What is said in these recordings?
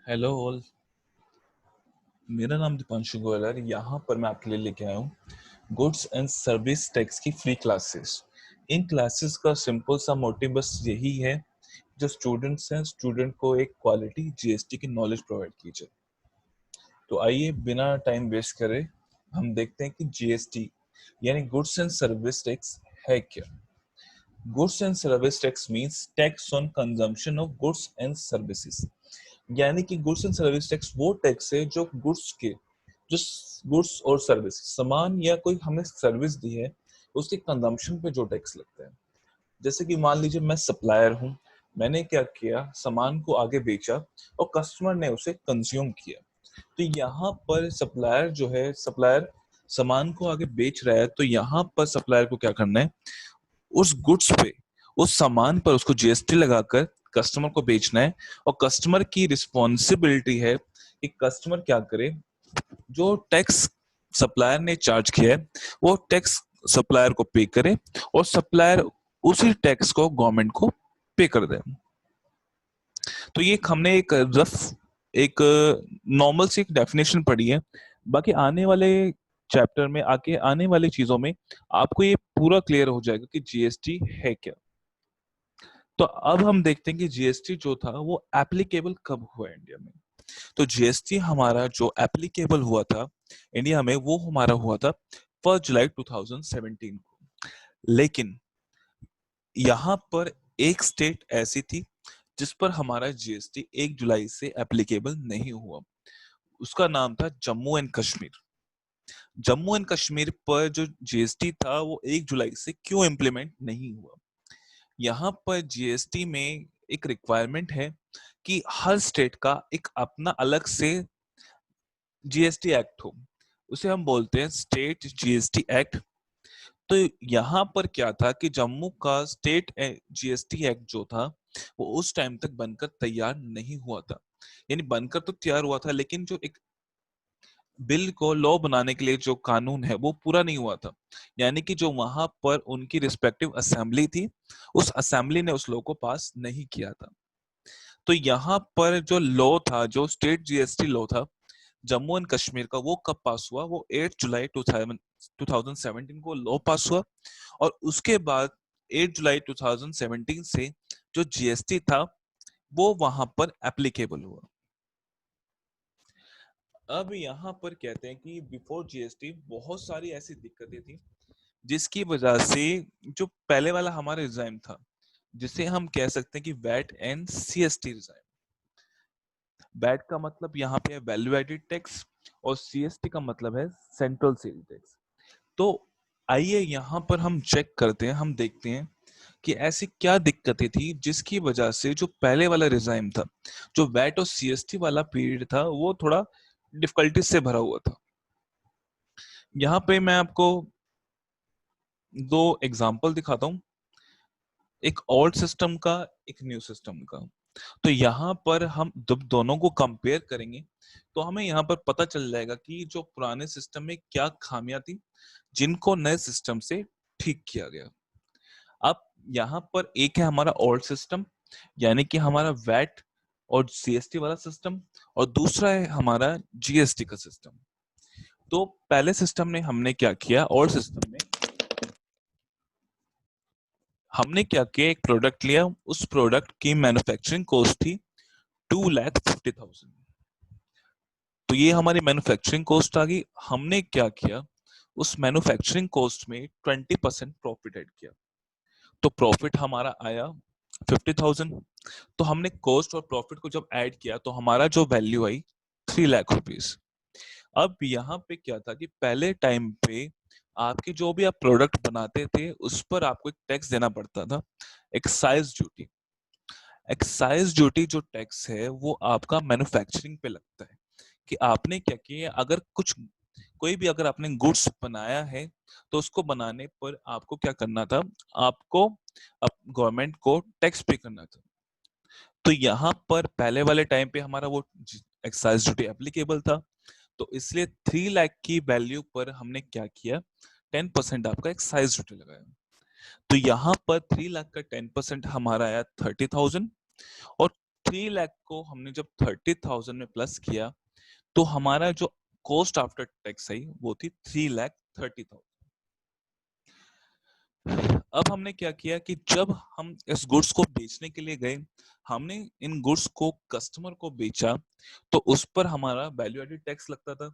Hello all. मेरा नाम दीपांशु गोयल है। यहाँ पर मैं आपके लिए लेके आया हूँ गुड्स एंड सर्विस टैक्स की फ्री क्लासेस। इन क्लासेस का सिंपल सा मोटिव बस यही है, जो स्टूडेंट्स हैं स्टूडेंट को एक क्वालिटी जीएसटी की नॉलेज प्रोवाइड की जाए। तो आइए बिना टाइम वेस्ट करे हम देखते हैं कि जीएसटी यानी गुड्स एंड सर्विस टैक्स है क्या। Goods and service tax means tax on consumption of goods and services. यानी कि गुड्स एंड सर्विस टैक्स वो टैक्स है जो जो गुड्स और सर्विस सामान या कोई हमें सर्विस दी है उसके कंजम्पशन पे जो टैक्स लगता है। जैसे कि मान लीजिए मैं सप्लायर हूँ, मैंने क्या किया, सामान को आगे बेचा और कस्टमर ने उसे कंज्यूम किया। तो यहाँ पर सप्लायर सामान को आगे बेच रहा है, तो यहाँ पर सप्लायर को क्या करना है, उस गुड्स पे, उस सामान पर उसको जीएसटी लगाकर कस्टमर को बेचना है। और कस्टमर की रिस्पॉन्सिबिलिटी है कि कस्टमर क्या करे, जो टैक्स सप्लायर ने चार्ज किया है वो टैक्स सप्लायर को पे करे और सप्लायर उसी टैक्स को गवर्नमेंट को पे कर दे। तो ये हमने एक नॉर्मल सी एक डेफिनेशन पढ़ी है। बाकी आने वाले चैप्टर में, आके आने वाली चीजों में आपको ये पूरा क्लियर हो जाएगा कि जीएसटी है क्या। तो अब हम देखते हैं कि जीएसटी जो था वो एप्लीकेबल कब हुआ इंडिया में। तो जीएसटी हमारा जो एप्लीकेबल हुआ था इंडिया में, वो हमारा हुआ था 1 जुलाई 2017 को। लेकिन यहाँ पर एक स्टेट ऐसी थी जिस पर हमारा जीएसटी 1 जुलाई से एप्लीकेबल नहीं हुआ। उसका नाम था जम्मू एंड कश्मीर। जम्मू एंड कश्मीर पर जो जीएसटी था वो 1 जुलाई से क्यों इम्प्लीमेंट नहीं हुआ। यहाँ पर जीएसटी में एक रिक्वायरमेंट है कि हर स्टेट का एक अपना अलग से जीएसटी एक्ट हो। उसे हम बोलते हैं स्टेट जीएसटी एक्ट। तो यहाँ पर क्या था कि जम्मू का स्टेट जीएसटी एक्ट जो था वो उस टाइम तक बनकर तैयार नहीं हुआ था। यानी बनकर तो तैयार हुआ था, लेकिन जो एक बिल को लॉ बनाने के लिए जो कानून है वो पूरा नहीं हुआ था। यानी कि जो वहां पर उनकी रिस्पेक्टिव असेंबली थी, उस असेंबली ने उस लॉ को पास नहीं किया था। तो यहाँ पर जो लॉ था, जो स्टेट जीएसटी लॉ था जम्मू एंड कश्मीर का, वो कब पास हुआ, वो 8 जुलाई 2017 को लॉ पास हुआ। और उसके बाद 8 जुलाई 2017 से जो जीएसटी था वो वहां पर एप्लीकेबल हुआ। अब यहाँ पर कहते हैं कि बिफोर जीएसटी बहुत सारी ऐसी दिक्कतें थी जिसकी वजह से जो पहले वाला हमारा रिजाइम था, जिसे हम कह सकते हैं कि VAT and CST regime. VAT का मतलब यहाँ पे है वैल्यू एडेड टैक्स और सीएसटी का मतलब है सेंट्रल सेल टैक्स। तो आइए यहाँ पर हम चेक करते हैं, हम देखते हैं कि ऐसी क्या दिक्कतें थी जिसकी वजह से जो पहले वाला रिजाइम था, जो वैट और सीएसटी वाला पीरियड था, वो थोड़ा डिफिकल्टी से भरा हुआ था। यहाँ पे मैं आपको दो एग्जाम्पल दिखाता हूँ, एक ओल्ड सिस्टम का, एक न्यू सिस्टम का। तो यहाँ पर हम जब दोनों को कंपेयर करेंगे तो हमें यहाँ पर पता चल जाएगा कि जो पुराने सिस्टम में क्या खामियां थी जिनको नए सिस्टम से ठीक किया गया। अब यहाँ पर एक है हमारा ओल्ड सिस्टम, यानी कि हमारा वैट और सीएसटी वाला सिस्टम, और दूसरा है हमारा जीएसटी का सिस्टम। तो पहले सिस्टम में हमने क्या किया, ओल्ड सिस्टम में हमने क्या किया, एक प्रोडक्ट लिया, उस प्रोडक्ट की मैन्युफैक्चरिंग कॉस्ट थी 2,50,000। तो ये हमारी मैन्युफैक्चरिंग कॉस्ट आ गई। हमने क्या किया, उस मैन्युफैक्चरिंग कॉस्ट में 20% प्रॉफिट ऐड किया। तो प्रॉफिट हमारा आया 50,000। तो हमने कॉस्ट और प्रॉफिट को जब ऐड किया तो हमारा जो वैल्यू आई 3 लाख रुपीज। अब यहाँ पे क्या था कि पहले टाइम पे आपके जो भी आप प्रोडक्ट बनाते थे उस पर आपको एक टैक्स देना पड़ता था, एक्साइज ड्यूटी। एक्साइज ड्यूटी जो टैक्स है वो आपका मैन्युफैक्चरिंग पे लगता है कि आपने क्या किया, अगर कुछ कोई भी अगर आपने गुड्स बनाया है तो उसको बनाने पर आपको क्या करना था, आपको गवर्नमेंट को टैक्स पे करना था। तो यहाँ पर पहले वाले टाइम पे हमारा वो एक्साइज ड्यूटी एप्लीकेबल था, तो इसलिए 3 लाख की वैल्यू पर हमने क्या किया, 10% आपका एक्साइज ड्यूटी लगाया। तो यहाँ पर 3 लाख का 10% हमारा आया 30,000। और 3 लाख को हमने जब 30,000 में प्लस किया तो हमारा जो कॉस्ट आफ्टर टैक्स आई वो थी 3,30,000। अब हमने क्या किया कि जब हम इस गुड्स को बेचने के लिए गए, हमने इन गुड्स को कस्टमर को बेचा तो उस पर हमारा वैल्यू एडेड टैक्स लगता था।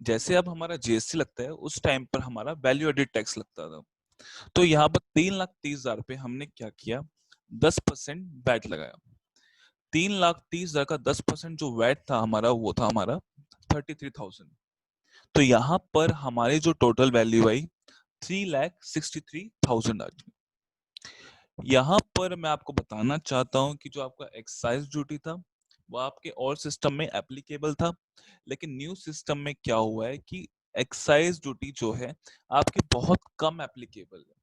जैसे अब हमारा जीएसटी लगता है उस टाइम पर हमारा वैल्यू एडेड टैक्स लगता था। तो यहाँ पर 3,30,000 पे हमने क्या किया, 10% वैट लगाया। 3,30,000 का 10% जो वैट था हमारा वो था हमारा 33,000। तो यहाँ पर हमारी जो टोटल वैल्यू आई 3,63,000 आ गई। यहाँ पर मैं आपको बताना चाहता हूँ कि जो आपका एक्साइज ड्यूटी था वो आपके और सिस्टम में एप्लीकेबल था, लेकिन न्यू सिस्टम में क्या हुआ है कि एक्साइज ड्यूटी जो है आपकी बहुत कम एप्लीकेबल है।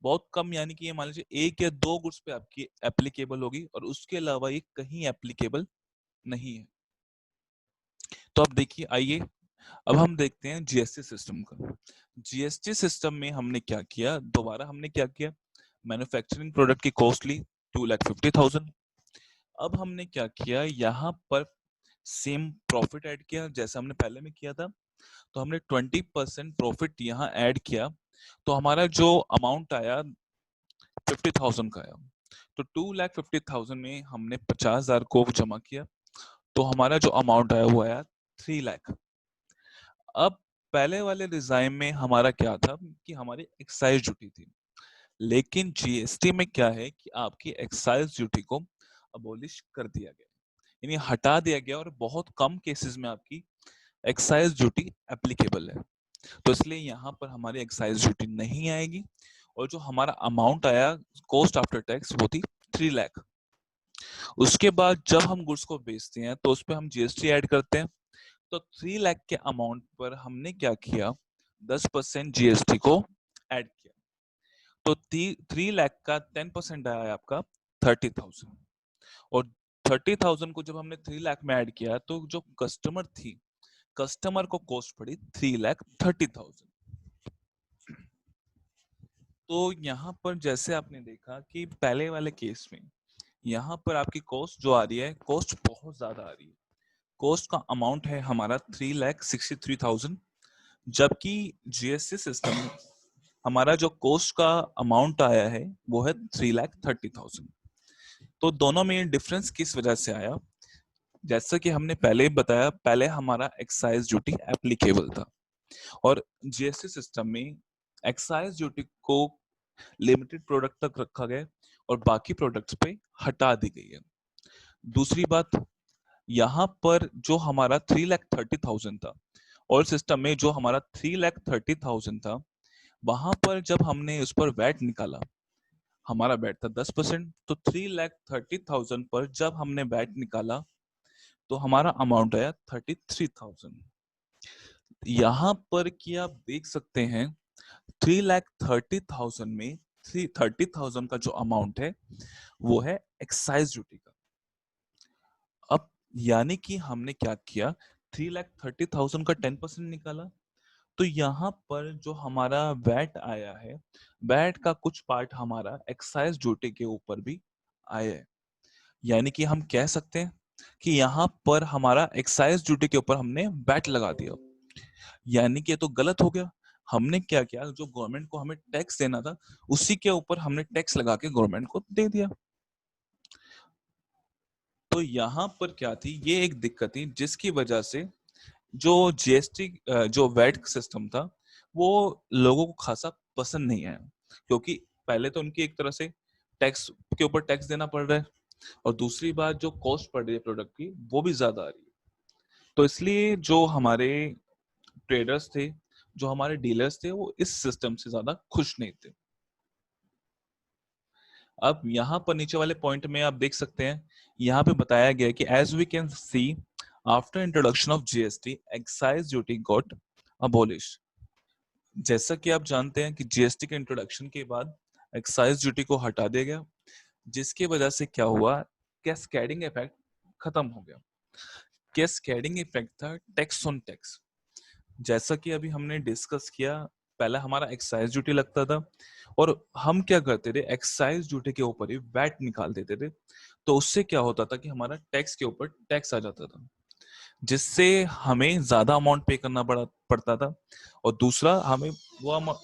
बहुत कम यानी कि ये मान लीजिए 1 या 2 गुड्स पे आपकी एप्लीकेबल होगी और उसके अलावा ये कहीं एप्लीकेबल नहीं है। तो अब देखिए, आइए अब हम देखते हैं जीएसटी सिस्टम का। जीएसटी सिस्टम में हमने क्या किया, दोबारा हमने क्या किया, मैन्युफैक्चरिंग प्रोडक्ट की कॉस्ट ली 2,50,000। अब हमने क्या किया, यहाँ पर सेम प्रॉफिट ऐड किया जैसा हमने पहले में किया था। तो हमने 20% प्रॉफिट यहाँ ऐड किया तो हमारा जो अमाउंट आया 50,000 का आया। तो 2,50,000 में हमने 50,000 को जमा किया तो हमारा जो अमाउंट आया वो आया 3 लाख। अब पहले वाले डिजाइन में हमारा क्या था कि हमारी एक्साइज ड्यूटी थी, लेकिन जीएसटी में क्या है कि आपकी एक्साइज ड्यूटी को अबोलिश कर दिया गया, यानी हटा दिया गया और बहुत कम केसेस में आपकी एक्साइज ड्यूटी एप्लीकेबल है। तो इसलिए यहाँ पर हमारी एक्साइज ड्यूटी नहीं आएगी और जो हमारा अमाउंट आया कॉस्ट आफ्टर टैक्स वो थी 3 लाख। उसके बाद जब हम गुड्स को बेचते हैं तो उस पर हम जीएसटी ऐड करते हैं। तो 3 लाख के अमाउंट पर हमने क्या किया, 10% जीएसटी को ऐड किया। तो 3 लाख का 10% आया आपका 30,000। और 30,000 को जब हमने 3 लाख में ऐड किया तो जो कस्टमर थी, कस्टमर को कॉस्ट पड़ी 3,30,000। तो यहाँ पर जैसे आपने देखा कि पहले वाले केस में यहाँ पर आपकी कॉस्ट जो आ रही है, कॉस्ट बहुत ज्यादा आ रही है। कॉस्ट का अमाउंट है हमारा 3,63,000, जबकि जीएसटी सिस्टम में हमारा जो कॉस्ट का अमाउंट आया है वो है 3,30,000। तो दोनों में डिफरेंस किस वजह से आया, जैसा कि हमने पहले ही बताया, पहले हमारा एक्साइज ड्यूटी एप्लीकेबल था और जीएसटी सिस्टम में एक्साइज ड्यूटी को लिमिटेड प्रोडक्ट तक रखा गया और बाकी प्रोडक्ट्स पे हटा दी गई है। दूसरी बात, यहाँ पर जो हमारा 3,30,000 था और सिस्टम में जो हमारा 3,30,000 था, वहां पर जब हमने उस पर वैट निकाला, हमारा वैट था 10%। तो 3,30,000 पर जब हमने वैट निकाला तो हमारा अमाउंट आया 33,000। यहाँ पर कि आप देख सकते हैं 3,30,000 में 330,000 का जो अमाउंट है वो है एक्साइज ड्यूटी का। अब यानी कि हमने क्या किया, 3,30,000 का 10% निकाला तो यहाँ पर जो हमारा वैट आया है, वैट का कुछ पार्ट हमारा एक्साइज ड्यूटी के ऊपर भी आया है। यानी कि हम कह सकते हैं कि यहाँ पर हमारा एक्साइज ड्यूटी के ऊपर हमने वैट लगा दिया, यानी कि ये तो गलत हो गया। हमने क्या किया, जो गवर्नमेंट को हमें टैक्स देना था उसी के ऊपर हमने टैक्स लगा के गवर्नमेंट को दे दिया। तो यहाँ पर क्या थी, ये एक दिक्कत थी जिसकी वजह से जो जीएसटी जो वैट सिस्टम था वो लोगों को खासा पसंद नहीं आया, क्योंकि पहले तो उनकी एक तरह से टैक्स के ऊपर टैक्स देना पड़ रहा है और दूसरी बात जो कॉस्ट पड़ रही है प्रोडक्ट की वो भी ज्यादा आ रही है। तो इसलिए जो हमारे ट्रेडर्स थे, जो हमारे डीलर्स थे, वो इस सिस्टम से ज्यादा खुश नहीं थे। अब यहाँ पर नीचे वाले पॉइंट में आप देख सकते हैं, यहाँ पे बताया गया है कि as we can see after introduction of GST excise duty got abolish. जैसा कि आप जानते हैं कि जीएसटी के इंट्रोडक्शन के बाद एक्साइज ड्यूटी को हटा दिया गया, जिसकी वजह से क्या हुआ, कैस्केडिंग इफेक्ट खत्म हो गया। कैस्केडिंग इफेक्ट था टैक्स ऑन टैक्स। जैसा कि अभी हमने डिस्कस किया पहले हमारा एक्साइज ड्यूटी लगता था और हम क्या करते थे, एक्साइज ड्यूटी के ऊपर ही वैट निकाल देते थे। तो उससे क्या होता था कि हमारा टैक्स के ऊपर टैक्स आ जाता था, जिससे हमें ज्यादा अमाउंट पे करना पड़ता था। और दूसरा हमें वो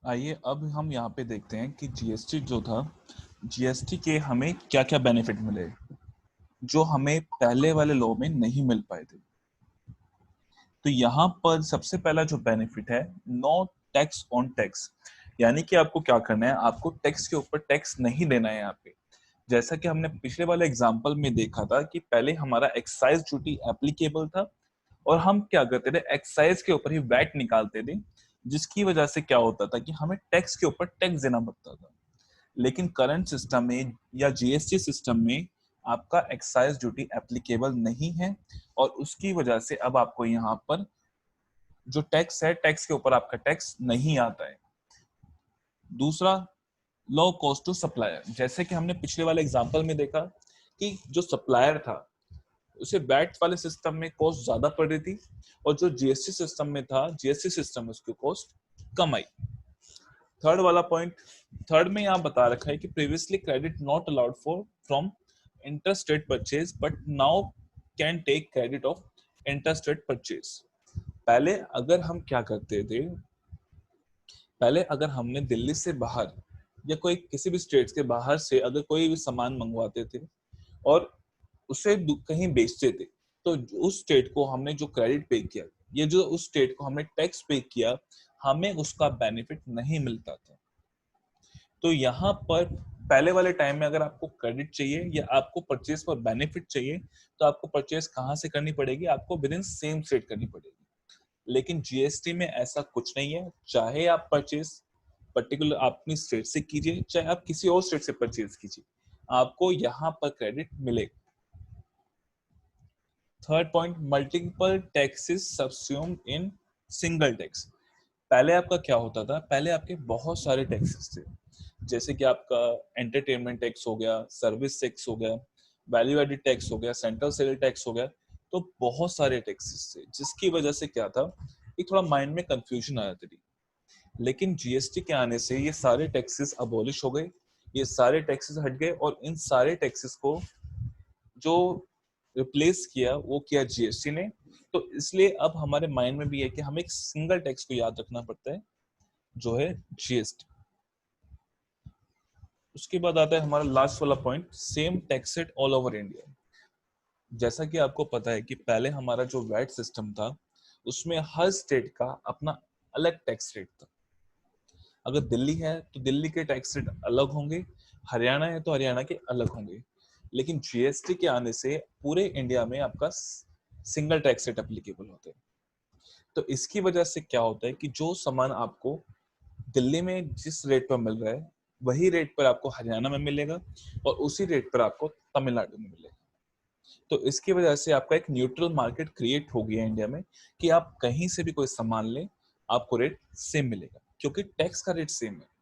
आइए अब हम यहाँ पे देखते हैं कि जीएसटी जो था, जीएसटी के हमें क्या क्या बेनिफिट मिले जो हमें पहले वाले लॉ में नहीं मिल पाए थे। तो यहाँ पर सबसे पहला जो बेनिफिट है, नो टैक्स ऑन टैक्स, यानी कि आपको क्या करना है, आपको टैक्स के ऊपर टैक्स नहीं देना है यहाँ पे। जैसा कि हमने पिछले वाले एग्जाम्पल में देखा था कि पहले हमारा एक्साइज ड्यूटी एप्लीकेबल था और हम क्या करते थे, एक्साइज के ऊपर ही वैट निकालते थे, जिसकी वजह से क्या होता था कि हमें टैक्स के ऊपर टैक्स देना पड़ता था। लेकिन करंट सिस्टम में या जीएसटी सिस्टम में आपका एक्साइज ड्यूटी एप्लीकेबल नहीं है और उसकी वजह से अब आपको यहाँ पर जो टैक्स है, टैक्स के ऊपर आपका टैक्स नहीं आता है। दूसरा, लो कॉस्ट टू सप्लायर, जैसे कि हमने पिछले वाले एग्जांपल में देखा कि जो सप्लायर था उसे वैट वाले सिस्टम में कॉस्ट ज्यादा पड़ रही थी और जो जीएसटी सिस्टम में था, जीएसटी सिस्टम में उसकी कॉस्ट कम आई। थर्ड वाला पॉइंट, थर्ड में यहाँ बता रखा है कि previously credit not allowed for from interstate purchase but now can take credit of interstate purchase. पहले अगर हम क्या करते थे, पहले अगर हमने दिल्ली से बाहर या कोई किसी भी स्टेट के बाहर से अगर कोई भी सामान मंगवाते थे और उसे कहीं बेचते थे, तो उस स्टेट को हमने जो क्रेडिट पे किया, ये जो उस स्टेट को हमने टैक्स पे किया, हमें उसका बेनिफिट नहीं मिलता था। तो यहाँ पर पहले वाले टाइम में अगर आपको क्रेडिट चाहिए या आपको परचेज पर बेनिफिट चाहिए, तो आपको परचेज कहाँ से करनी पड़ेगी, आपको विद इन सेम स्टेट करनी पड़ेगी। लेकिन जीएसटी में ऐसा कुछ नहीं है, चाहे आप परचेज पर्टिकुलर अपनी स्टेट से कीजिए, चाहे आप किसी और स्टेट से परचेज कीजिए, आपको यहाँ पर क्रेडिट मिलेगा। Third point, multiple taxes subsumed in single tax. पहले आपका क्या होता था, पहले आपके बहुत सारे टैक्सेस थे, जैसे कि आपका एंटरटेनमेंट टैक्स हो गया, सर्विस टैक्स हो गया, वैल्यू एडेड टैक्स हो गया, सेंट्रल सेल टैक्स हो गया। तो बहुत सारे टैक्सेस थे, जिसकी वजह से क्या था कि थोड़ा माइंड में कंफ्यूजन आ जाती थी। लेकिन जीएसटी के आने से ये सारे टैक्सेस अबॉलिश हो गए, ये सारे टैक्सेस हट गए और इन सारे टैक्सेस को जो रिप्लेस किया वो किया जीएसटी ने। तो इसलिए अब हमारे माइंड में भी है कि हमें एक सिंगल टैक्स को याद रखना पड़ता है, जो है जीएसटी। उसके बाद आता है हमारा लास्ट वाला point, same tax rate all over India. जैसा कि आपको पता है कि पहले हमारा जो वैट सिस्टम था, उसमें हर स्टेट का अपना अलग टैक्स रेट था। अगर दिल्ली है तो दिल्ली के टैक्स रेट अलग होंगे, हरियाणा है तो हरियाणा के अलग होंगे। लेकिन जीएसटी के आने से पूरे इंडिया में आपका सिंगल टैक्स रेट एप्लीकेबल होते हैं। तो इसकी वजह से क्या होता है कि जो सामान आपको दिल्ली में जिस रेट पर मिल रहा है, वही रेट पर आपको हरियाणा में मिलेगा और उसी रेट पर आपको तमिलनाडु में मिलेगा। तो इसकी वजह से आपका एक न्यूट्रल मार्केट क्रिएट हो गया इंडिया में कि आप कहीं से भी कोई सामान लें, आपको रेट सेम मिलेगा क्योंकि टैक्स का रेट सेम है।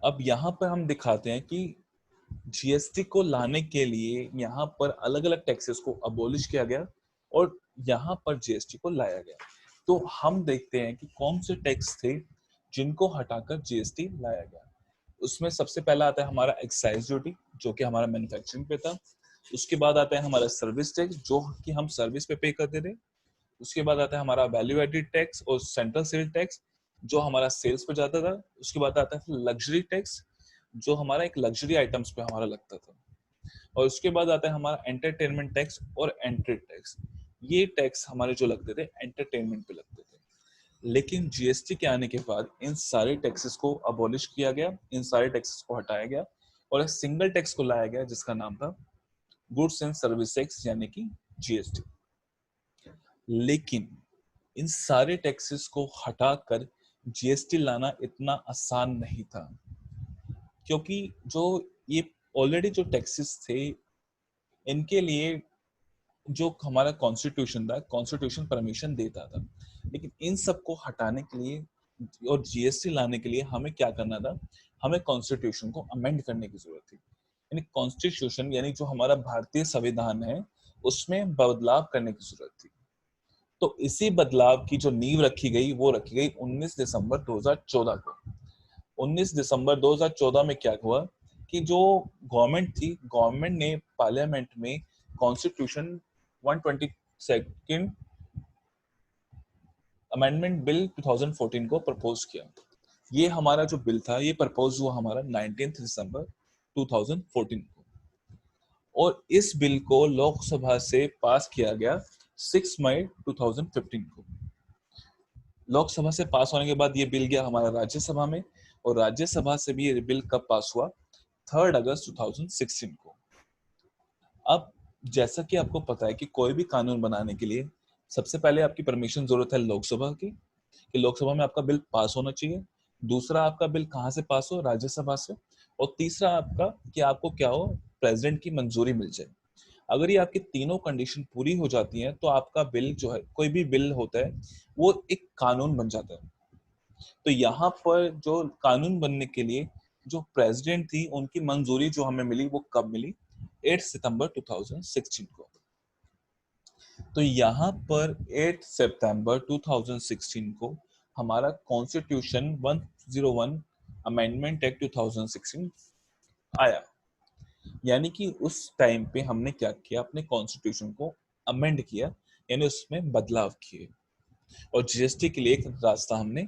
अब यहाँ पर हम दिखाते हैं कि जीएसटी को लाने के लिए यहाँ पर अलग अलग टैक्सेस को अबोलिश किया गया और यहाँ पर जीएसटी को लाया गया। तो हम देखते हैं कि कौन से टैक्स थे जिनको हटाकर जीएसटी लाया गया। उसमें सबसे पहला आता है हमारा एक्साइज ड्यूटी, जो कि हमारा मैन्युफैक्चरिंग पे था। उसके बाद आता है हमारा सर्विस टैक्स, जो कि हम सर्विस पे करते थे। उसके बाद आता है हमारा वैल्यू एडेड टैक्स और सेंट्रल सेल टैक्स, जो हमारा सेल्स पे जाता था। उसके बाद आता है लग्जरी टैक्स, जो हमारा एक लग्जरी आइटम्स पे हमारा लगता था। और उसके बाद आता है हमारा एंटरटेनमेंट टैक्स और एंट्री टैक्स। ये टैक्स हमारे जो लगते थे एंटरटेनमेंट पे लगते थे। लेकिन जीएसटी के आने के बाद इन सारे टैक्सेस को अबॉलिश किया गया, इन सारे टैक्सेस को हटाया गया और एक सिंगल टैक्स को लाया गया जिसका नाम था गुड्स एंड सर्विस टैक्स, यानी कि जीएसटी। लेकिन इन सारे टैक्सेस को हटाकर जीएसटी लाना इतना आसान नहीं था, क्योंकि जो ये ऑलरेडी जो टैक्सेस थे, इनके लिए जो हमारा कॉन्स्टिट्यूशन था, कॉन्स्टिट्यूशन परमिशन देता था। लेकिन इन सबको हटाने के लिए और जीएसटी लाने के लिए हमें क्या करना था, हमें कॉन्स्टिट्यूशन को अमेंड करने की जरूरत थी। यानी कॉन्स्टिट्यूशन यानी जो हमारा भारतीय संविधान है, उसमें बदलाव करने की जरूरत थी। तो इसी बदलाव की जो नींव रखी गई वो रखी गई 19 दिसंबर 2014 को। 19 दिसंबर 2014 में क्या हुआ कि जो गवर्नमेंट थी, गवर्नमेंट ने पार्लियामेंट में कॉन्स्टिट्यूशन 122nd अमेंडमेंट बिल 2014 को प्रपोज किया। ये हमारा जो बिल था ये प्रपोज हुआ हमारा 19 दिसंबर 2014 को, और इस बिल को लोकसभा से पास किया गया 6 मई 2015 को। लोकसभा से पास होने के बाद ये बिल गया हमारा राज्यसभा में, और राज्यसभा से भी ये बिल कब पास हुआ, 3 अगस्त 2016 को। अब जैसा कि आपको पता है कि कोई भी कानून बनाने के लिए सबसे पहले आपकी परमिशन जरूरत है लोकसभा की, कि लोकसभा में आपका बिल पास होना चाहिए। दूसरा, आपका बिल कहाँ से पास हो, राज्यसभा से। और तीसरा आपका कि आपको क्या हो, प्रेसिडेंट की मंजूरी मिल जाए। अगर ये आपकी तीनों कंडीशन पूरी हो जाती हैं तो आपका बिल जो है, कोई भी बिल होता है वो एक कानून बन जाता है। तो यहाँ पर जो कानून बनने के लिए जो प्रेसिडेंट थी उनकी मंजूरी जो हमें मिली वो कब मिली, 8 सितंबर 2016 को। तो यहाँ पर 8 सितंबर 2016 को हमारा कॉन्स्टिट्यूशन 101 अमेंडमेंट एक्ट 2016 आया। यानी कि उस टाइम पे हमने क्या किया, अपने कॉन्स्टिट्यूशन को अमेंड किया, यानी उसमें बदलाव किए, और जीएसटी के लिए एक रास्ता हमने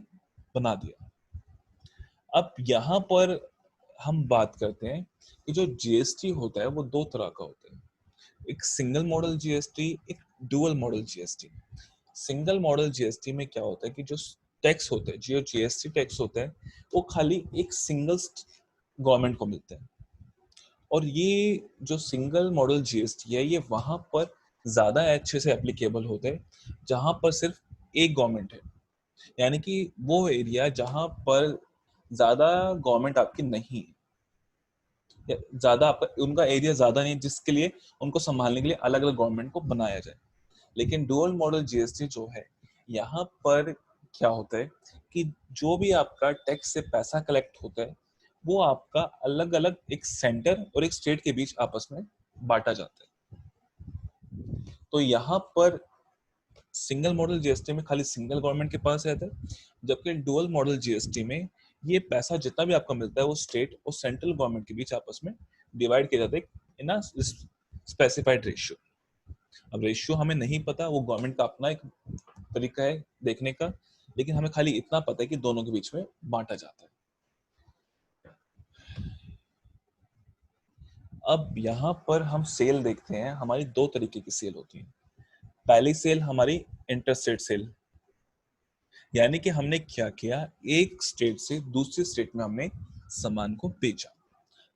बना दिया। अब यहाँ पर हम बात करते हैं कि जो जीएसटी होता है वो दो तरह का होता है, एक सिंगल मॉडल जीएसटी, एक dual model GST. Single model GST में क्या होता है कि जो टैक्स होता है, जो जीएसटी टैक्स होता है, वो खाली एक सिंगल गवर्नमेंट को मिलता है। और ये जो सिंगल मॉडल जीएसटी है ये वहां पर ज्यादा अच्छे से एप्लीकेबल होता है जहां पर सिर्फ एक गवर्नमेंट है, यानी कि वो एरिया जहां पर ज्यादा गवर्नमेंट आपकी नहीं है, ज्यादा आपका उनका एरिया ज्यादा नहीं, जिसके लिए उनको संभालने के लिए अलग अलग गवर्नमेंट को बनाया जाए। लेकिन डुअल मॉडल जीएसटी जो है, यहाँ पर क्या होता है कि जो भी आपका टैक्स से पैसा कलेक्ट होता है वो आपका अलग अलग एक सेंटर और एक स्टेट के बीच आपस में बांटा जाता है। तो यहाँ पर सिंगल मॉडल जीएसटी में खाली सिंगल गवर्नमेंट के पास रहता है, जबकि डुअल मॉडल जीएसटी में ये पैसा जितना भी आपका मिलता है वो स्टेट और सेंट्रल गवर्नमेंट के बीच आपस में डिवाइड किया जाता है इन अ स्पेसिफाइड रेशियो। अब रेशियो हमें नहीं पता, वो गवर्नमेंट का अपना एक तरीका है देखने का, लेकिन हमें खाली इतना पता है कि दोनों के बीच में बांटा जाता है। अब यहाँ पर हम सेल देखते हैं, हमारी दो तरीके की सेल होती है। पहली सेल हमारी इंटरस्टेट सेल, यानी कि हमने क्या किया, एक स्टेट से दूसरी स्टेट में हमने सामान को बेचा।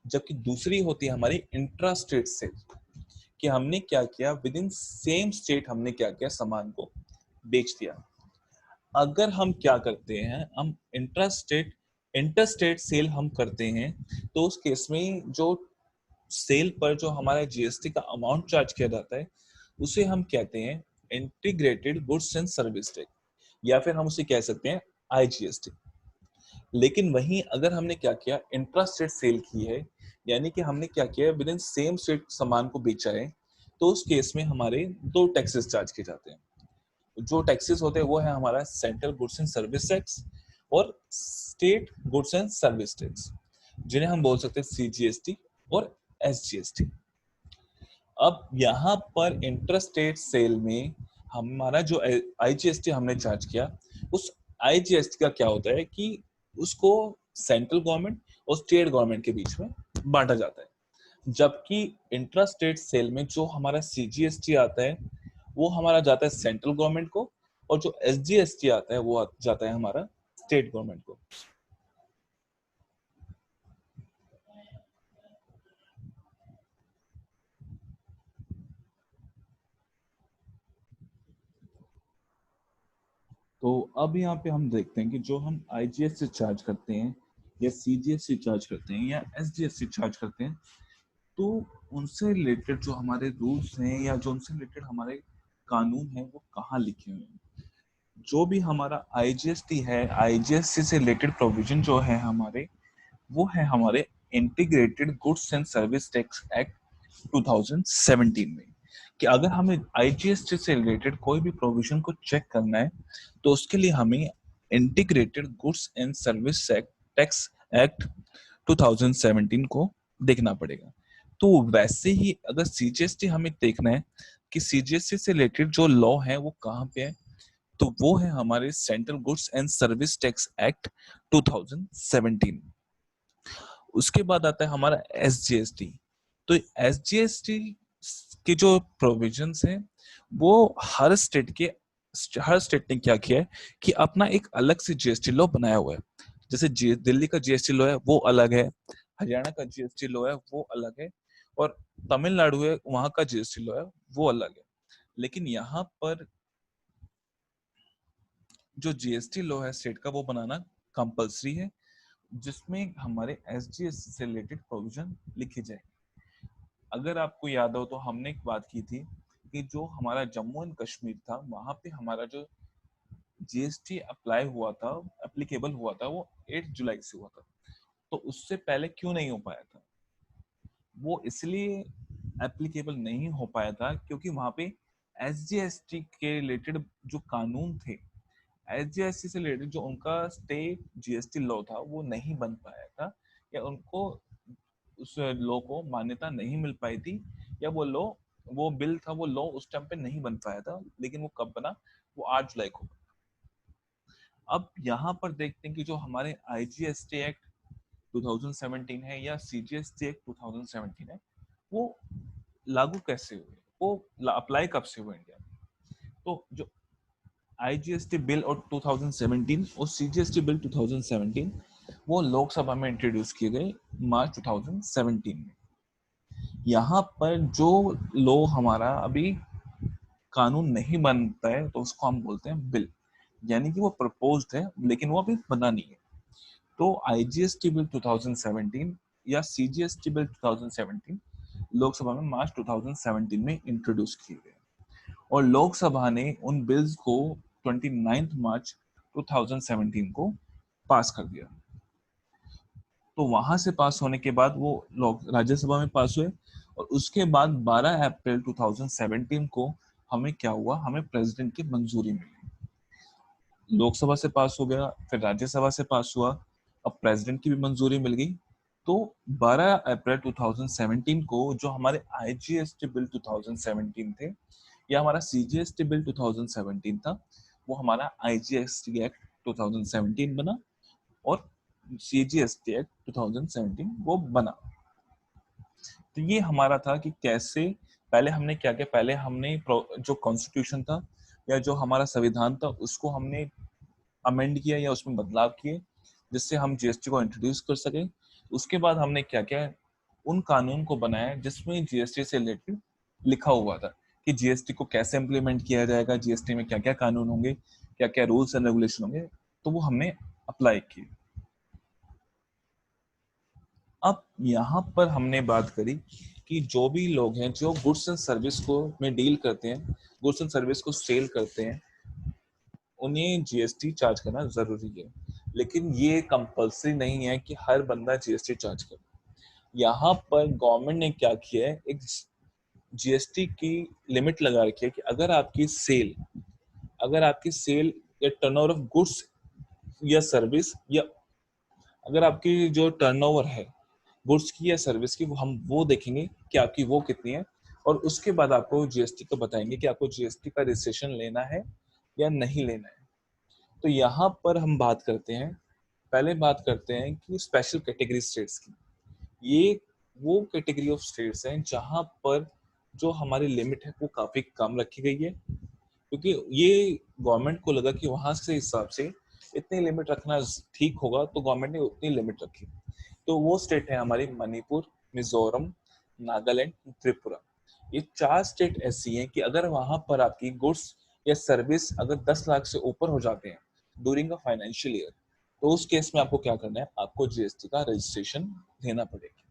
जबकि दूसरी होती है हमारी इंट्रा स्टेट सेल, कि हमने क्या किया, विद इन सेम स्टेट हमने क्या किया, सामान को बेच दिया। अगर हम क्या करते हैं, हम इंटरस्टेट सेल हम करते हैं, तो उस केस में जो सेल पर जो हमारा जीएसटी का अमाउंट चार्ज किया जाता है उसे हम कहते हैं integrated goods and service tax, या फिर हम उसे कह सकते हैं आईजीएसटी। लेकिन वहीं अगर हमने क्या किया, इंट्रास्टेट सेल की है, यानी कि हमने क्या किया, विद इन सेम स्टेट सामान को बेचा है, तो उस केस में हमारे दो टैक्सेस चार्ज किए जाते हैं। जो टैक्सेस होते हैं वो है हमारा central goods and service tax और state goods and service tax, जिन्हें हम बोल सकते हैं सीजीएसटी और एसजीएसटी। अब यहाँ पर इंटरस्टेट सेल में हमारा जो आईजीएसटी हमने चार्ज किया, उस आईजीएसटी का क्या होता है कि उसको सेंट्रल गवर्नमेंट और स्टेट गवर्नमेंट के बीच में बांटा जाता है। जबकि इंट्रास्टेट सेल में जो हमारा सीजीएसटी आता है वो हमारा जाता है सेंट्रल गवर्नमेंट को, और जो एसजीएसटी आता है वो जाता है हमारा स्टेट गवर्नमेंट को। तो अब यहाँ पे हम देखते हैं कि जो हम आईजीएस से चार्ज करते हैं या सीजीएस से चार्ज करते हैं या एसजीएस से चार्ज करते हैं, तो उनसे रिलेटेड जो हमारे रूल्स हैं या जो उनसे रिलेटेड हमारे कानून हैं वो कहाँ लिखे हुए हैं। जो भी हमारा आईजीएसटी है, आईजीएसटी से रिलेटेड प्रोविजन जो है हमारे, वो है हमारे integrated goods and service tax act 2017 में। कि अगर हमें आईजीएसटी से रिलेटेड कोई भी प्रोविजन को चेक करना है तो उसके लिए हमें integrated goods and service tax act 2017 को देखना पड़ेगा। तो वैसे ही अगर सीजीएसटी हमें देखना है कि सीजीएसटी से रिलेटेड जो लॉ है वो कहाँ पे है, तो वो है हमारे central goods and service tax act 2017। उसके बाद आता है हमारा एसजीएसटी। तो एसजीएसटी के जो प्रोविजंस हैं वो हर स्टेट ने क्या किया है कि अपना एक अलग से जीएसटी लॉ बनाया हुआ है। जैसे दिल्ली का जीएसटी लॉ है वो अलग है, हरियाणा का जीएसटी लॉ है वो अलग है, और तमिलनाडु है वहां का जीएसटी लॉ है वो अलग है। लेकिन यहाँ पर जो जीएसटी लॉ है स्टेट का वो बनाना कंपलसरी है, जिसमें हमारे एसजीएसटी से रिलेटेड प्रोविजन लिखी जाए। अगर आपको याद हो तो हमने एक बात की थी कि जो हमारा जम्मू एंड कश्मीर था वहां पे हमारा जो जीएसटी अप्लाई हुआ था, एप्लीकेबल हुआ था, वो 8 जुलाई से हुआ था। तो उससे पहले क्यों नहीं हो पाया था? वो इसलिए एप्लीकेबल नहीं हो पाया था क्योंकि वहां पे एसजीएसटी के रिलेटेड जो कानून थे, एसजीएसटी से रिलेटेड जो उनका स्टेट जीएसटी लॉ था वो नहीं बन पाया था, या उनको उस लॉ को मान्यता नहीं मिल पाई थी, या वो लॉ, वो बिल था, वो लॉ उस टाइम पे नहीं बन पाया था। लेकिन वो कब बना? वो 8 जुलाई को। अब यहाँ पर देखते हैं कि जो हमारे आईजीएसटी एक्ट 2017 है या सीजीएसटी एक्ट 2017 है वो लागू कैसे हुए, वो अप्लाई कब से हुए इंडिया में। तो जो आईजीएसटी बिल और 2017 और सीजीएसटी बिल 2017 वो लोकसभा में इंट्रोड्यूस किए गए मार्च 2017 में। यहाँ पर जो लॉ हमारा अभी कानून नहीं बनता है तो उसको हम बोलते हैं बिल, यानी कि वो प्रपोज्ड है लेकिन वो अभी बना नहीं है। तो आईजीएसटी बिल 2017 या सीजीएसटी बिल 2017 लोकसभा में मार्च 2017 में इंट्रोड्यूस किए गए, और लोकसभा ने उन बिल्स को 29 मार्च 2017 को पास कर दिया। तो वहां से पास होने के बाद वो लोग राज्यसभा में पास हुए, और उसके बाद 12 अप्रैल 2017 को हमें क्या हुआ, हमें प्रेसिडेंट की मंजूरी मिली। लोकसभा से पास हो गया, फिर राज्यसभा से पास हुआ, अब प्रेसिडेंट की भी मंजूरी मिल गई। तो 12 अप्रैल 2017 को जो हमारे आईजीएसटी बिल 2017 थे या हमारा सीजीएसटी बिल 2017 था, वो हमारा आईजीएसटी एक्ट 2017 बना, और सीजीएसटी एक्ट 2017 वो बना। तो ये हमारा था कि कैसे पहले हमने क्या किया, पहले हमने जो कॉन्स्टिट्यूशन था या जो हमारा संविधान था उसको हमने अमेंड किया या उसमें बदलाव किए जिससे हम जीएसटी को इंट्रोड्यूस कर सके। उसके बाद हमने क्या किया, उन कानून को बनाया जिसमें जीएसटी से रिलेटेड लिखा हुआ था कि जीएसटी को कैसे इम्प्लीमेंट किया जाएगा, जीएसटी में क्या क्या कानून होंगे, क्या क्या रूल्स एंड रेगुलेशन होंगे, तो वो हमने अप्लाई किए। अब यहाँ पर हमने बात करी कि जो भी लोग हैं जो गुड्स एंड सर्विस को में डील करते हैं, गुड्स एंड सर्विस को सेल करते हैं, उन्हें जीएसटी चार्ज करना जरूरी है। लेकिन ये कंपलसरी नहीं है कि हर बंदा जीएसटी चार्ज करे। यहाँ पर गवर्नमेंट ने क्या किया है, एक जीएसटी की लिमिट लगा रखी है कि अगर आपकी सेल या टर्नओवर ऑफ गुड्स या सर्विस, या अगर आपकी जो टर्नओवर है गुड्स की या सर्विस की, वो हम वो देखेंगे कि आपकी वो कितनी है, और उसके बाद आपको जीएसटी को बताएंगे कि आपको जीएसटी का रजिस्ट्रेशन लेना है या नहीं लेना है। तो यहाँ पर हम बात करते हैं, पहले बात करते हैं कि स्पेशल कैटेगरी स्टेट्स की। ये वो कैटेगरी ऑफ स्टेट्स हैं जहाँ पर जो हमारी लिमिट है वो काफी कम रखी गई है, क्योंकि ये गवर्नमेंट को लगा कि वहां से हिसाब से इतनी लिमिट रखना ठीक होगा, तो गवर्नमेंट ने उतनी लिमिट रखी। तो वो स्टेट है हमारी मणिपुर, मिजोरम, नागालैंड, त्रिपुरा। ये 4 स्टेट ऐसी हैं कि अगर वहां पर आपकी गुड्स या सर्विस अगर 10 लाख से ऊपर हो जाते हैं ड्यूरिंग अ फाइनेंशियल ईयर, तो उस केस में आपको क्या करना है, आपको जीएसटी का रजिस्ट्रेशन देना पड़ेगा।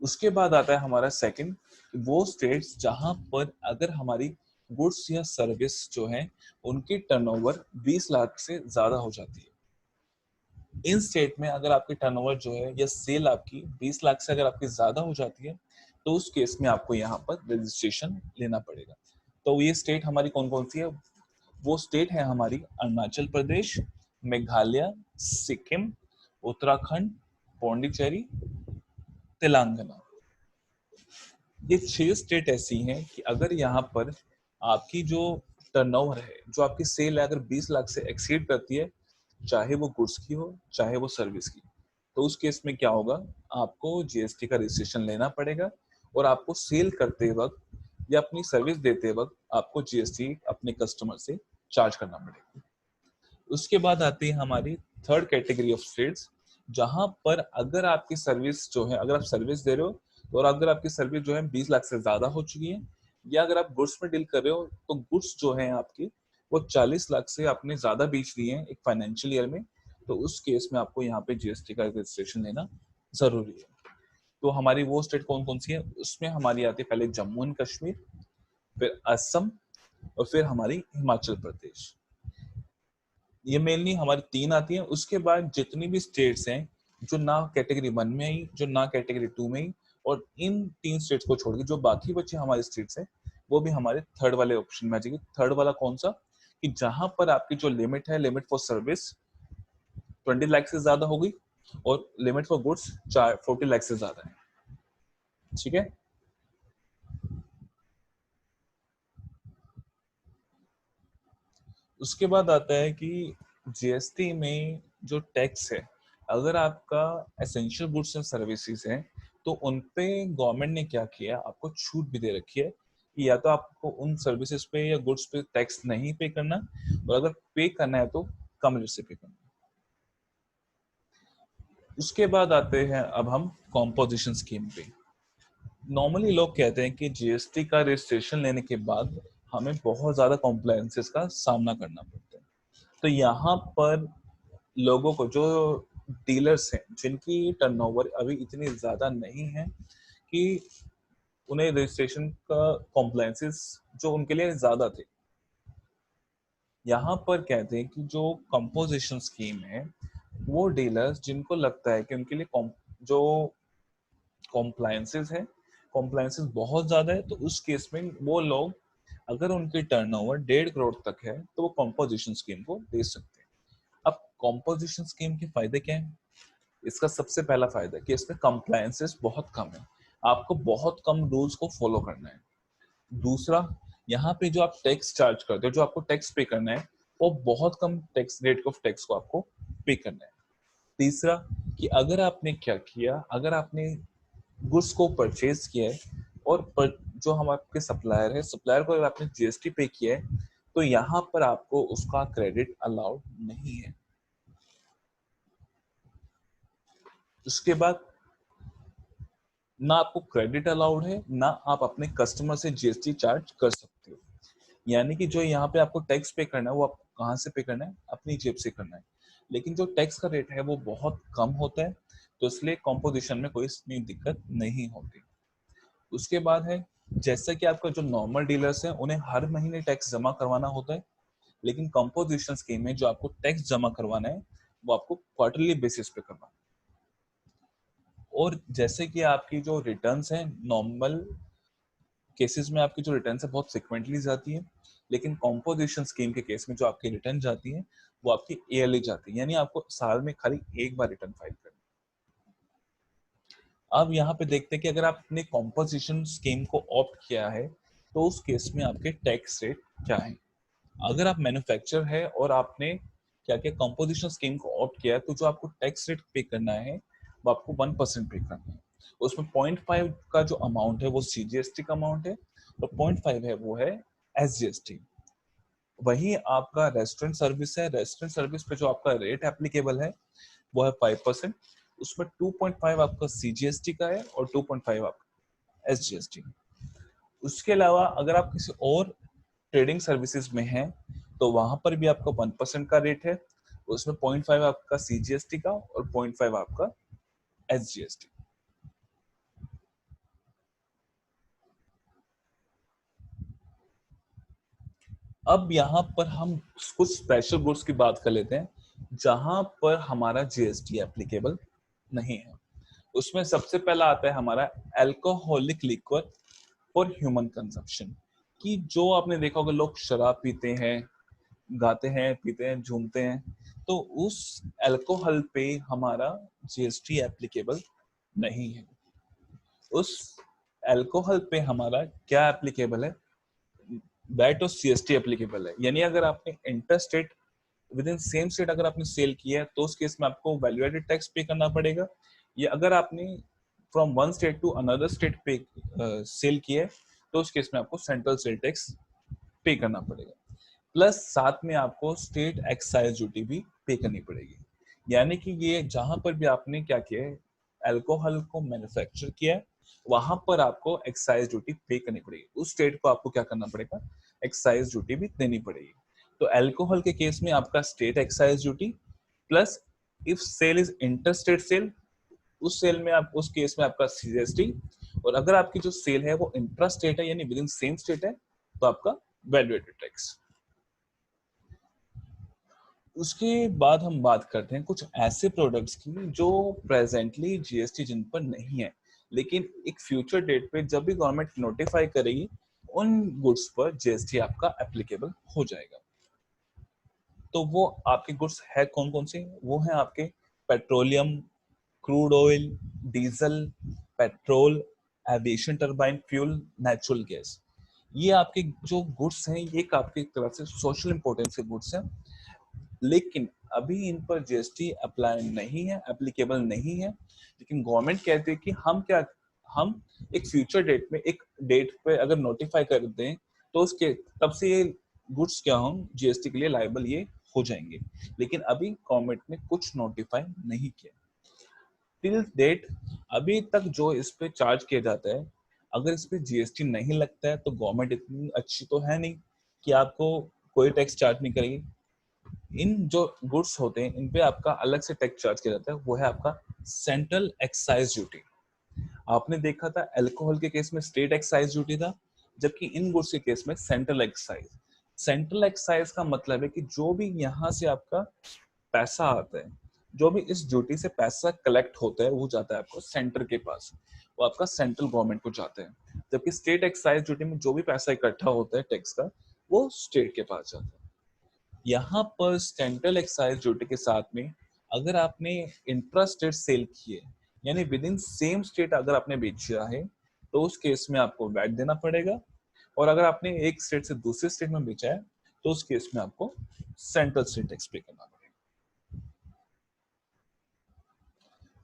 उसके बाद आता है हमारा सेकंड, वो स्टेट्स जहां पर अगर हमारी गुड्स या सर्विस जो है उनकी टर्नओवर 20 लाख से ज्यादा हो जाती है। इन स्टेट में अगर आपकी टर्नओवर जो है या सेल आपकी 20 लाख से अगर आपकी ज्यादा हो जाती है, तो उस केस में आपको यहाँ पर रजिस्ट्रेशन लेना पड़ेगा। तो ये स्टेट हमारी कौन कौन सी है? वो स्टेट है हमारी अरुणाचल प्रदेश, मेघालय, सिक्किम, उत्तराखंड, पौंडीचेरी, तेलंगाना। ये 6 स्टेट ऐसी हैं कि अगर यहाँ पर आपकी जो टर्नओवर है, जो आपकी सेल है, अगर 20 लाख से एक्सीड करती है, चाहे वो गुड्स की हो चाहे वो सर्विस की, तो उस केस में क्या होगा, आपको जीएसटी का रजिस्ट्रेशन लेना पड़ेगा और आपको सेल करते वक्त या अपनी सर्विस देते वक्त आपको जीएसटी अपने कस्टमर से चार्ज करना पड़ेगा। उसके बाद आती है हमारी थर्ड कैटेगरी ऑफ स्टेट्स, जहां पर अगर आपकी सर्विस जो है, अगर आप सर्विस दे रहे हो और अगर आपकी सर्विस जो है 20 लाख से ज्यादा हो चुकी है, या अगर आप गुड्स में डील कर रहे हो तो गुड्स जो है आपकी वो 40 लाख से आपने ज्यादा बेच दी है एक फाइनेंशियल ईयर में, तो उस केस में आपको यहाँ पे जीएसटी का रजिस्ट्रेशन लेना जरूरी है। तो हमारी वो स्टेट कौन कौन सी है? उसमें हमारी आती है पहले जम्मू एंड कश्मीर, फिर असम, और फिर हमारी हिमाचल प्रदेश। ये मेनली हमारी 3 आती हैं। उसके बाद जितनी भी स्टेट्स हैं जो ना कैटेगरी 1 में आई, जो ना कैटेगरी 2 में आई, और इन 3 स्टेट्स को छोड़ के जो बाकी बचे हमारे स्टेट्स हैं, वो भी हमारे थर्ड वाले ऑप्शन में आ जाएगी। थर्ड वाला कौन सा? कि जहां पर आपकी जो लिमिट है, लिमिट फॉर सर्विस 20 लाख से ज्यादा होगी और लिमिट फॉर गुड्स 40 लाख से ज्यादा है। ठीक है। उसके बाद आता है कि जीएसटी में जो टैक्स है, अगर आपका एसेंशियल गुड्स एंड सर्विसेज है तो उनपे गवर्नमेंट ने क्या किया, आपको छूट भी दे रखी है कि या तो आपको उन सर्विसेज पे या गुड्स पे टैक्स नहीं पे करना, और अगर पे करना है तो कम रेट से पे करना। उसके बाद आते हैं अब हम कॉम्पोजिशन स्कीम पे। नॉर्मली लोग कहते हैं कि जीएसटी का रजिस्ट्रेशन लेने के बाद हमें बहुत ज्यादा कॉम्प्लायंसेस का सामना करना पड़ता है। तो यहाँ पर लोगों को, जो डीलर्स हैं जिनकी टर्नओवर अभी इतनी ज्यादा नहीं है कि उन्हें रजिस्ट्रेशन का कॉम्प्लायंसेस जो उनके लिए ज्यादा थे, यहाँ पर कहते हैं कि जो कंपोजिशन स्कीम है, वो डीलर्स जिनको लगता है कि उनके लिए जो कॉम्प्लायंसेस है, कॉम्प्लायंसेस बहुत ज्यादा है, तो उस केस में वो लोग, अगर उनकी टर्नओवर 1.5 करोड़ तक है तो वो कॉम्पोजिशन स्कीम को दे सकते हैं। अब कॉम्पोजिशन स्कीम के फायदे क्या हैं? इसका सबसे पहला फायदा कि इसमें कंप्लायंसेस बहुत कम है, आपको बहुत कम रूल्स को फॉलो करना है। दूसरा, यहाँ पे जो आप टैक्स चार्ज करते हो, जो आपको टैक्स पे करना है, वो बहुत कम टैक्स रेट ऑफ टैक्स को आपको पे करना है। तीसरा, कि अगर आपने क्या किया, अगर आपने गुड्स को परचेज किया है और जो हम आपके सप्लायर है, सप्लायर को अगर आपने जीएसटी पे किया है, तो यहाँ पर आपको उसका क्रेडिट अलाउड नहीं है। उसके बाद ना आपको क्रेडिट अलाउड है, ना आप अपने कस्टमर से जीएसटी चार्ज कर सकते हो। यानी कि जो यहाँ पे आपको टैक्स पे करना है वो आपको कहाँ से पे करना है? अपनी जेब से करना है। लेकिन जो टैक्स का रेट है वो बहुत कम होता है, तो इसलिए कॉम्पोजिशन में कोई इतनी दिक्कत नहीं होती। उसके बाद है, जैसा कि आपका जो नॉर्मल डीलर्स हैं उन्हें हर महीने टैक्स जमा करवाना होता है, लेकिन कंपोजिशन स्कीम में जो आपको टैक्स जमा करवाना है वो आपको क्वार्टरली बेसिस पे करवाना है। और जैसे कि आपकी जो रिटर्न्स हैं, नॉर्मल केसेस में आपकी जो रिटर्न्स है बहुत फ्रिक्वेंटली जाती है, लेकिन कॉम्पोजिशन स्कीम के केस में जो आपकी रिटर्न जाती है वो आपकी ईयरली जाती है, यानी आपको साल में खाली एक बार रिटर्न फाइल करनी है। अब यहाँ पे देखते हैं कि अगर आपने कॉम्पोजिशन स्कीम को ऑप्ट किया है तो उस केस में आपके टैक्स रेट क्या है। अगर आप मैन्युफैक्चर है और आपने क्या किया, कंपोजिशन स्कीम को ऑप्ट किया है, तो जो आपको टैक्स रेट पे करना है वो आपको 1% पे करना है। उसमें 0.5 का जो अमाउंट है वो सीजीएसटी का अमाउंट है, और 0.5 है वो है एसजीएसटी। वही आपका रेस्टोरेंट सर्विस है, रेस्टोरेंट सर्विस पे जो आपका रेट एप्लीकेबल है वो है 5%। उसमें 2.5 आपका सीजीएसटी का है और 2.5 आपका एसजीएसटी। उसके अलावा अगर आप किसी और ट्रेडिंग सर्विसेज में हैं तो वहां पर भी आपका 1% का रेट है, उसमें 0.5 आपका सीजीएसटी का और 0.5 आपका एसजीएसटी। अब यहाँ पर हम कुछ स्पेशल गुड्स की बात कर लेते हैं जहां पर हमारा जीएसटी एप्लीकेबल नहीं है। उसमें सबसे पहला आता है हमारा alcoholic liquor for human consumption, कि जो आपने देखा होगा लोग शराब पीते हैं, गाते हैं, पीते हैं, झूमते हैं, तो उस अल्कोहल पे हमारा जीएसटी एप्लीकेबल नहीं है। उस अल्कोहल पे हमारा क्या एप्लीकेबल है, वैट और सीएसटी एप्लीकेबल है। यानी अगर आपने inter state with in same state अगर आपने सेल किया है तो उस केस में आपको वैल्यू एडेड टैक्स पे करना पड़ेगा, या अगर आपने from one state to another state पे सेल किया है तो उस केस में आपको सेंट्रल सेल टैक्स पे करना पड़ेगा। प्लस साथ में आपको स्टेट एक्साइज ड्यूटी भी पे करनी पड़ेगी। यानी कि ये जहां पर भी आपने क्या किया है, अल्कोहल को मैन्युफैक्चर किया है, वहां पर आपको एक्साइज ड्यूटी पे करनी पड़ेगी। उस स्टेट को आपको क्या करना पड़ेगा, एक्साइज ड्यूटी भी देनी पड़ेगी। तो अल्कोहल के केस में आपका state excise duty plus if sale is inter state sale, उस सेल में आप उस केस में आपका सीजीएसटी, और अगर आपकी जो सेल है वो इंट्रा स्टेट है यानी विद इन सेम स्टेट है तो आपका वैल्यू एडेड टैक्स। उसके बाद हम बात करते हैं कुछ ऐसे प्रोडक्ट्स की जो प्रेजेंटली जीएसटी जिन पर नहीं है, लेकिन एक फ्यूचर डेट पे जब भी गवर्नमेंट नोटिफाई करेगी उन गुड्स पर जीएसटी आपका एप्लीकेबल हो जाएगा। तो वो आपके गुड्स है कौन कौन से, वो है आपके petroleum, crude oil, diesel, petrol, aviation turbine fuel, natural gas. ये आपके जो गुड्स हैं ये आपकी तरफ से सोशल इंपॉर्टेंस के गुड्स हैं, लेकिन अभी इन पर जीएसटी अप्लाई नहीं है, एप्लीकेबल नहीं है। लेकिन गवर्नमेंट कहती है कि हम एक फ्यूचर डेट में एक डेट पे अगर नोटिफाई कर दें तो उसके तब से ये गुड्स क्या हों जीएसटी के लिए लायबल ये हो जाएंगे। लेकिन अभी गवर्नमेंट ने कुछ नोटिफाई नहीं किया टिल डेट। अभी तक जो इस पे चार्ज किया जाता है, अगर इस पे जीएसटी नहीं लगता है तो गवर्नमेंट इतनी अच्छी तो है नहीं कि आपको कोई टैक्स चार्ज नहीं करेगी। इन जो गुड्स होते हैं इन पे आपका अलग से टैक्स चार्ज किया जाता है, वो है आपका सेंट्रल एक्साइज ड्यूटी। आपने देखा था अल्कोहल के केस में स्टेट एक्साइज ड्यूटी था, जबकि इन गुड्स के केस में सेंट्रल एक्साइज। सेंट्रल एक्साइज का मतलब है कि जो भी यहाँ से आपका पैसा आता है, जो भी इस ड्यूटी से पैसा कलेक्ट होता है वो जाता है आपको सेंटर के पास, वो आपका सेंट्रल गवर्नमेंट को जाता है। जबकि स्टेट एक्साइज ड्यूटी में जो भी पैसा इकट्ठा होता है टैक्स का वो स्टेट के पास जाता है। यहाँ पर सेंट्रल एक्साइज ड्यूटी के साथ में अगर आपने इंट्रा स्टेट सेल किए यानी विद इन सेम स्टेट अगर आपने बेचा है तो उस केस में आपको वैट देना पड़ेगा, और अगर आपने एक स्टेट से दूसरे स्टेट में बेचा है तो उस केस में आपको सेंट्रल स्टेट टैक्स पे करना पड़ेगा।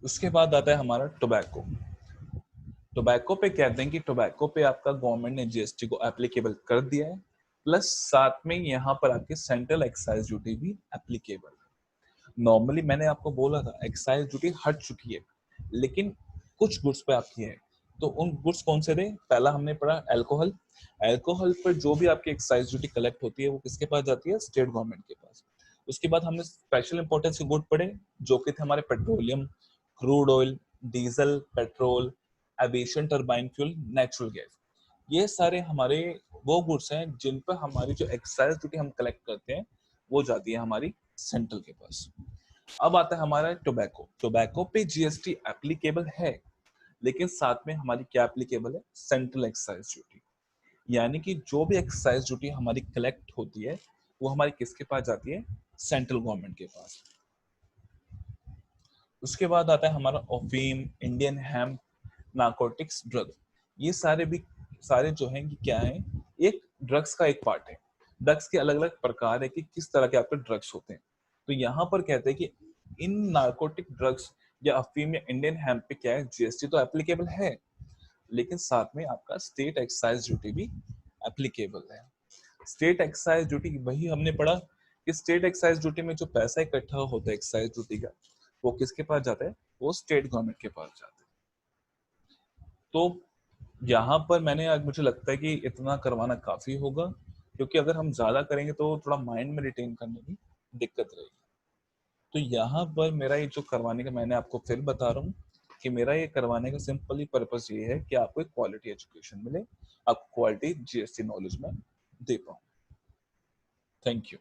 उसके बाद आता है हमारा टोबैको। टोबैको पे कहते हैं कि टोबैको पे आपका गवर्नमेंट ने जीएसटी को एप्लीकेबल कर दिया है, प्लस साथ में यहाँ पर आपकी सेंट्रल एक्साइज ड्यूटी भी एप्लीकेबल है। नॉर्मली मैंने आपको बोला था एक्साइज ड्यूटी हट चुकी है, लेकिन कुछ गुड्स पे आपकी है। तो उन गुड्स कौन से थे, पहला हमने पढ़ा अल्कोहल। अल्कोहल पर जो भी आपकी एक्साइज ड्यूटी कलेक्ट होती है वो किसके पास जाती है, स्टेट गवर्नमेंट के पास। उसके बाद हमने स्पेशल इंपॉर्टेंस के गुड पढ़े जो कि थे हमारे petroleum, crude oil, diesel, petrol, aviation turbine fuel, natural gas. ये सारे हमारे वो गुड्स हैं जिन पर हमारी जो एक्साइज ड्यूटी हम कलेक्ट करते हैं वो जाती है हमारी सेंट्रल के पास। अब आता है हमारा टोबैको। टोबैको पे जीएसटी एप्लीकेबल है, लेकिन साथ में हमारी क्या एप्लीकेबल है, सेंट्रल एक्साइज ड्यूटी। यानी कि जो भी एक्साइज ड्यूटी हमारी कलेक्ट होती है वो हमारी किसके पास जाती है, सेंट्रल गवर्नमेंट के पास। उसके बाद आता है हमारा ओफीम, इंडियन हेम्प, नार्कोटिक्स ड्रग। ये सारे जो हैं कि क्या है, एक ड्रग्स का एक पार्ट है। ड्रग्स के अलग अलग प्रकार है कि किस तरह के आपके ड्रग्स होते हैं। तो यहाँ पर कहते हैं कि इन नार्कोटिक ड्रग्स या अफीम या इंडियन हेम्प पे क्या है, जीएसटी तो एप्लीकेबल है, लेकिन साथ में आपका स्टेट एक्साइज ड्यूटी भी एप्लीकेबल है। स्टेट एक्साइज ड्यूटी वही हमने पढ़ा कि स्टेट एक्साइज ड्यूटी में जो पैसा इकट्ठा होता है एक्साइज ड्यूटी का वो किसके पास जाता है, वो स्टेट गवर्नमेंट के पास जाता है। तो यहाँ पर मैंने आज मुझे लगता है कि इतना करवाना काफी होगा, क्योंकि अगर हम ज्यादा करेंगे तो थोड़ा माइंड में रिटेन करने में दिक्कत रहेगी। तो यहाँ पर मेरा ये जो करवाने का, मैंने आपको फिर बता रहा हूँ कि मेरा ये करवाने का सिंपली पर्पस ये है कि आपको एक क्वालिटी एजुकेशन मिले, आपको क्वालिटी जीएसटी नॉलेज में दे पाऊँ। Thank you.